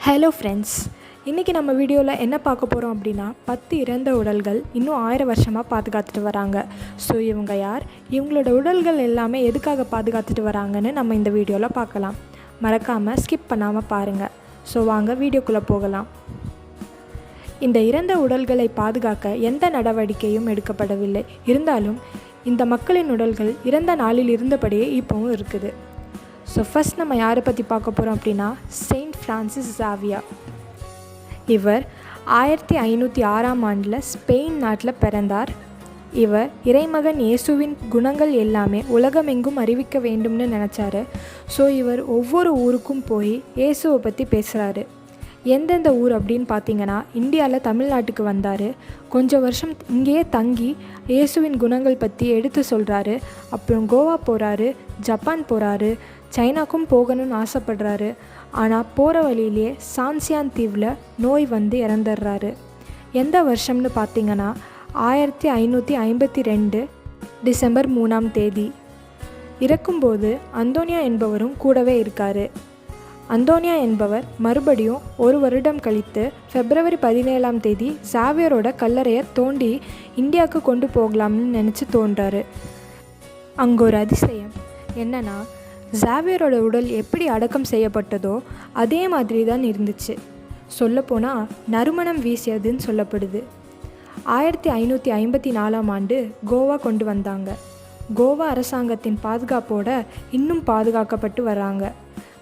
Hello friends, இன்றைக்கி நம்ம வீடியோவில் என்ன பார்க்க போகிறோம் அப்படின்னா 10 இறந்த உடல்கள் இன்னும் 1000 வருஷமாக பாதுகாத்துட்டு வராங்க. ஸோ இவங்க யார், இவங்களோட உடல்கள் எல்லாமே எதுக்காக பாதுகாத்துட்டு வராங்கன்னு நம்ம இந்த வீடியோவில் பார்க்கலாம். மறக்காமல் ஸ்கிப் பண்ணாமல் பாருங்கள். ஸோ வாங்க வீடியோக்குள்ளே போகலாம். இந்த இறந்த உடல்களை பாதுகாக்க எந்த நடவடிக்கையும் எடுக்கப்படவில்லை. இருந்தாலும் இந்த மக்களின் உடல்கள் இறந்த நாளில் இருந்தபடியே இப்போவும் இருக்குது. ஸோ ஃபஸ்ட் நம்ம யாரை பற்றி பார்க்க போகிறோம் அப்படின்னா செயின்ட் ஃப்ரான்சிஸ் ஜாவியர். இவர் 1506 ஆண்டில் ஸ்பெயின் நாட்டில் பிறந்தார். இவர் இறைமகன் இயேசுவின் குணங்கள் எல்லாமே உலகமெங்கும் அறிவிக்க வேண்டும்னு நினச்சாரு. ஸோ இவர் ஒவ்வொரு ஊருக்கும் போய் இயேசுவை பற்றி பேசுகிறாரு. எந்தெந்த ஊர் அப்படின்னு பார்த்தீங்கன்னா, இந்தியாவில் தமிழ்நாட்டுக்கு வந்தார். கொஞ்சம் வருஷம் இங்கேயே தங்கி இயேசுவின் குணங்கள் பற்றி எடுத்து சொல்கிறாரு. அப்புறம் கோவா போகிறாரு, ஜப்பான் போகிறாரு, சைனாக்கும் போகணும்னு ஆசைப்படுறாரு. ஆனால் போகிற வழியிலே சான்சியான் தீவில் நோய் வந்து இறந்துடுறாரு. எந்த வருஷம்னு பார்த்தீங்கன்னா 1552 டிசம்பர் 3 இறக்கும்போது அந்தோனியா என்பவரும் கூடவே இருக்கார். அந்தோனியா என்பவர் மறுபடியும் ஒரு வருடம் கழித்து February 17 ஜாவியரோட கல்லறையை தோண்டி இந்தியாவுக்கு கொண்டு போகலாம்னு நினச்சி தோன்றாரு. அங்கே ஒரு அதிசயம் என்னன்னா, ஜாவியரோட உடல் எப்படி அடக்கம் செய்யப்பட்டதோ அதே மாதிரி தான் இருந்துச்சு. சொல்லப்போனால் நறுமணம் வீசியதுன்னு சொல்லப்படுது. 1554 ஆண்டு கோவா கொண்டு வந்தாங்க. கோவா அரசாங்கத்தின் பாதுகாப்போட இன்னும் பாதுகாக்கப்பட்டு வராங்க.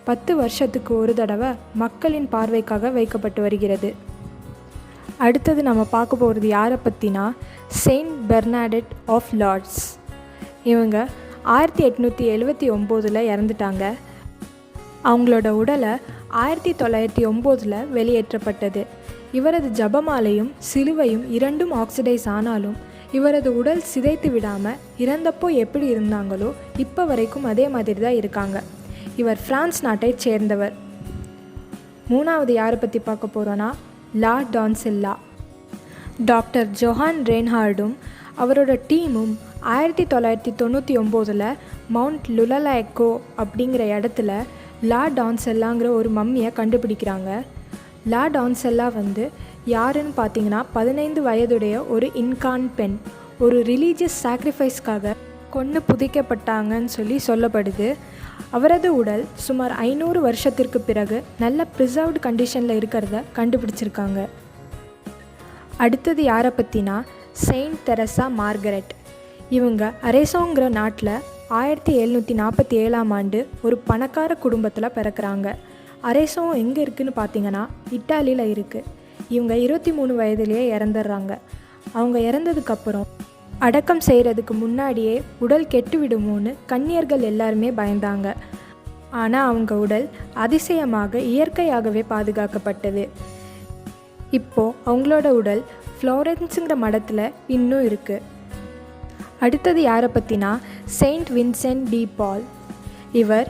10 வருஷத்துக்கு ஒரு தடவை மக்களின் பார்வைக்காக வைக்கப்பட்டு வருகிறது. அடுத்தது நம்ம பார்க்க போகிறது யாரை பற்றினா செயின்ட் பெர்னாடெட் ஆஃப் லார்ட்ஸ். இவங்க 1879 இறந்துட்டாங்க. அவங்களோட உடலை 1909 வெளியேற்றப்பட்டது. இவரது ஜபமாலையும் சிலுவையும் இரண்டும் ஆக்சிடைஸ் ஆனாலும் இவரது உடல் சிதைத்து விடாமல் இறந்தப்போ எப்படி இருந்தாங்களோ இப்போ வரைக்கும் அதே மாதிரி தான் இருக்காங்க. இவர் பிரான்ஸ் நாட்டை சேர்ந்தவர். மூணாவது யாரை பற்றி பார்க்க போகிறோன்னா லா டான்செல்லா. டாக்டர் ஜொஹான் ரெயின்ஹார்டும் அவரோட டீமும் 1999 மவுண்ட் லுல்லaillaco அப்படிங்கிற இடத்துல லா டான்செல்லாங்கிற ஒரு மம்மியை கண்டுபிடிக்கிறாங்க. லா டான்செல்லா வந்து யாருன்னு பார்த்தீங்கன்னா 15 வயதுடைய ஒரு இன்கான் பெண். ஒரு ரிலீஜியஸ் சாக்ரிஃபைஸ்க்காக கொன்று புதைக்கப்பட்டாங்கன்னு சொல்லப்படுது. அவரது உடல் சுமார் 500 வருஷத்திற்கு பிறகு நல்ல ப்ரிசர்வ்டு கண்டிஷனில் இருக்கிறத கண்டுபிடிச்சிருக்காங்க. அடுத்தது யாரை பற்றினா செயின்ட் தெரசா மார்கரெட். இவங்க அரேசோங்கிற நாட்டில் 1747 ஆண்டு ஒரு பணக்கார குடும்பத்தில் பிறக்கிறாங்க. அரேசோ எங்கே இருக்குதுன்னு பார்த்தீங்கன்னா இட்டாலியில் இருக்குது. இவங்க 23 வயதுலேயே இறந்துடுறாங்க. அவங்க இறந்ததுக்கப்புறம் அடக்கம் செய்கிறதுக்கு முன்னாடியே உடல் கெட்டு விடுமோன்னு கன்னியர்கள் எல்லாருமே பயந்தாங்க. ஆனால் அவங்க உடல் அதிசயமாக இயற்கையாகவே பாதுகாக்கப்பட்டது. இப்போது அவங்களோட உடல் ஃப்ளோரன்ஸுங்கிற மடத்தில் இன்னும் இருக்குது. அடுத்தது யாரை பற்றினா செயின்ட் வின்சென்ட் டி பால். இவர்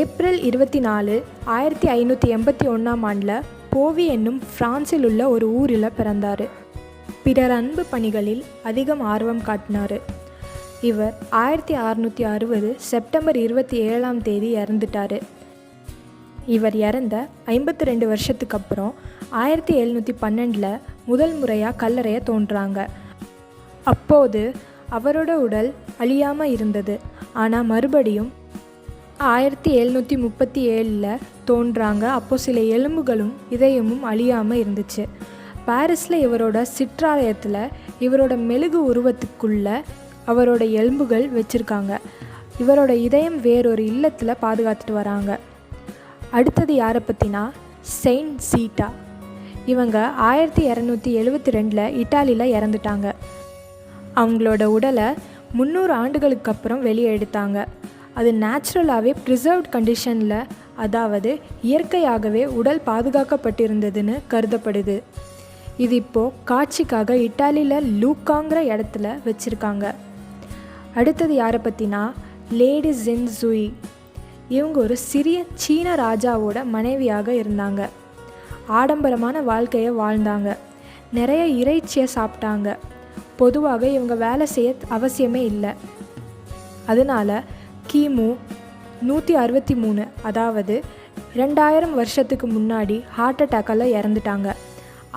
ஏப்ரல் 24 1581 ஆண்டில் போவி என்னும் பிரான்சில் உள்ள ஒரு ஊரில் பிறந்தார். பிறர் அன்பு பணிகளில் அதிகம் ஆர்வம் காட்டினார். இவர் 1660 செப்டம்பர் 27 இறந்துட்டார். இவர் இறந்த 52 வருஷத்துக்கு அப்புறம் 1712 முதல் முறையாக கல்லறையை தோன்றாங்க. அப்போது அவரோட உடல் அழியாமல் இருந்தது. ஆனால் மறுபடியும் 1737 தோன்றாங்க. அப்போது சில எலும்புகளும் இதயமும் அழியாமல் இருந்துச்சு. பாரிஸில் இவரோட சிற்றாலயத்தில் இவரோட மெழுகு உருவத்துக்குள்ள அவரோட எலும்புகள் வச்சுருக்காங்க. இவரோட இதயம் வேறொரு இல்லத்தில் பாதுகாத்துட்டு வராங்க. அடுத்தது யாரை பற்றினா செயின்ட் ஜீட்டா. இவங்க 1272 இட்டாலியில் இறந்துட்டாங்க. அவங்களோட உடலை 300 ஆண்டுகளுக்கு அப்புறம் வெளியே எடுத்தாங்க. அது நேச்சுரலாகவே ப்ரிசர்வ்ட் கண்டிஷனில், அதாவது இயற்கையாகவே உடல் பாதுகாக்கப்பட்டிருந்ததுன்னு கருதப்படுது. இது இப்போது காட்சிக்காக இட்டாலியில் லூக்காங்கிற இடத்துல வச்சுருக்காங்க. அடுத்தது யாரை பற்றினா லேடி Xin Zhui. இவங்க ஒரு சிறிய சீன ராஜாவோட மனைவியாக இருந்தாங்க. ஆடம்பரமான வாழ்க்கையை வாழ்ந்தாங்க. நிறைய இறைச்சியை சாப்பிட்டாங்க. பொதுவாக இவங்க வேலை செய்ய அவசியமே இல்லை. அதனால் கிமு 163, அதாவது 2000 வருஷத்துக்கு முன்னாடி ஹார்ட் அட்டாக்கால் இறந்துட்டாங்க.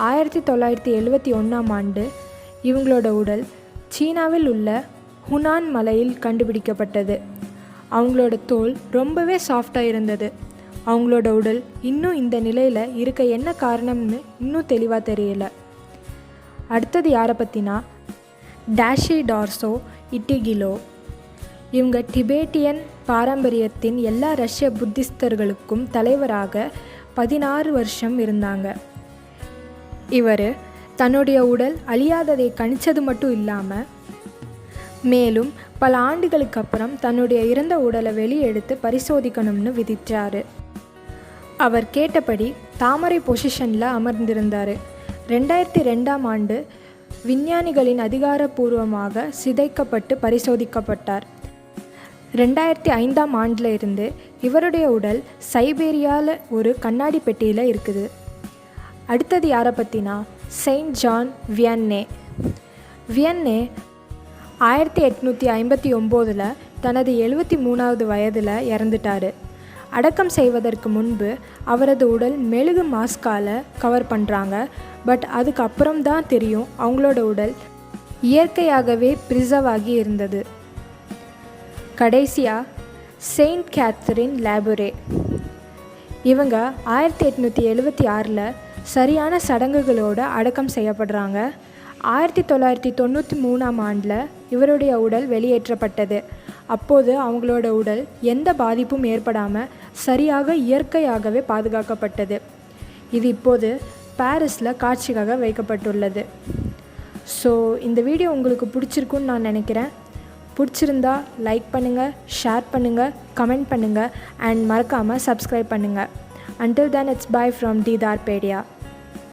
1971ஆம் ஆண்டு இவங்களோட உடல் சீனாவில் உள்ள ஹுனான் மலையில் கண்டுபிடிக்கப்பட்டது. அவங்களோட தோல் ரொம்பவே சாஃப்டாக இருந்தது. அவங்களோட உடல் இன்னும் இந்த நிலையில் இருக்க என்ன காரணம்னு இன்னும் தெளிவாக தெரியல. அடுத்தது யாரை பற்றினா டேஷி டார்சோ இட்டிகிலோ. இவங்க டிபேட்டியன் பாரம்பரியத்தின் எல்லா ரஷ்ய புத்திஸ்தர்களுக்கும் தலைவராக 16 வருஷம் இருந்தாங்க. இவர் தன்னுடைய உடல் அழியாததை கணிச்சது மட்டும் இல்லாமல் மேலும் பல ஆண்டுகளுக்கு அப்புறம் தன்னுடைய இறந்த உடலை வெளியே எடுத்து பரிசோதிக்கணும்னு விதித்தார். அவர் கேட்டபடி தாமரை பொசிஷனில் அமர்ந்திருந்தார். 2002ஆம் ஆண்டு விஞ்ஞானிகளின் அதிகாரப்பூர்வமாக சிதைக்கப்பட்டு பரிசோதிக்கப்பட்டார். 2005ஆம் ஆண்டில் இருந்து இவருடைய உடல் சைபேரியாவில் ஒரு கண்ணாடி பெட்டியில் இருக்குது. அடுத்தது யாரை பற்றினா செயின்ட் ஜான் வியன்னே. வியன்னே 1859 தனது 73வது வயதில் இறந்துட்டார். அடக்கம் செய்வதற்கு முன்பு அவரது உடல் மெழுகு மாஸ்கால் கவர் பண்ணுறாங்க. பட் அதுக்கப்புறம் தான் தெரியும் அவங்களோட உடல் இயற்கையாகவே ப்ரிசர்வ் ஆகி இருந்தது. கடைசியாக செயின்ட் கேத்தரின் லாபுரே. இவங்க 1876 சரியான சடங்குகளோடு அடக்கம் செய்யப்படுறாங்க. 1993ஆம் ஆண்டில் இவருடைய உடல் வெளியேற்றப்பட்டது. அப்போது அவங்களோட உடல் எந்த பாதிப்பும் ஏற்படாமல் சரியாக இயற்கையாகவே பாதுகாக்கப்பட்டது. இது இப்போது பாரிஸில் காட்சிக்காக வைக்கப்பட்டுள்ளது. ஸோ இந்த வீடியோ உங்களுக்கு பிடிச்சிருக்குன்னு நான் நினைக்கிறேன். பிடிச்சிருந்தா லைக் பண்ணுங்கள், ஷேர் பண்ணுங்கள், கமெண்ட் பண்ணுங்கள் அண்ட் மறக்காமல் சப்ஸ்கிரைப் பண்ணுங்கள். Until then, it's bye from Dharpedia.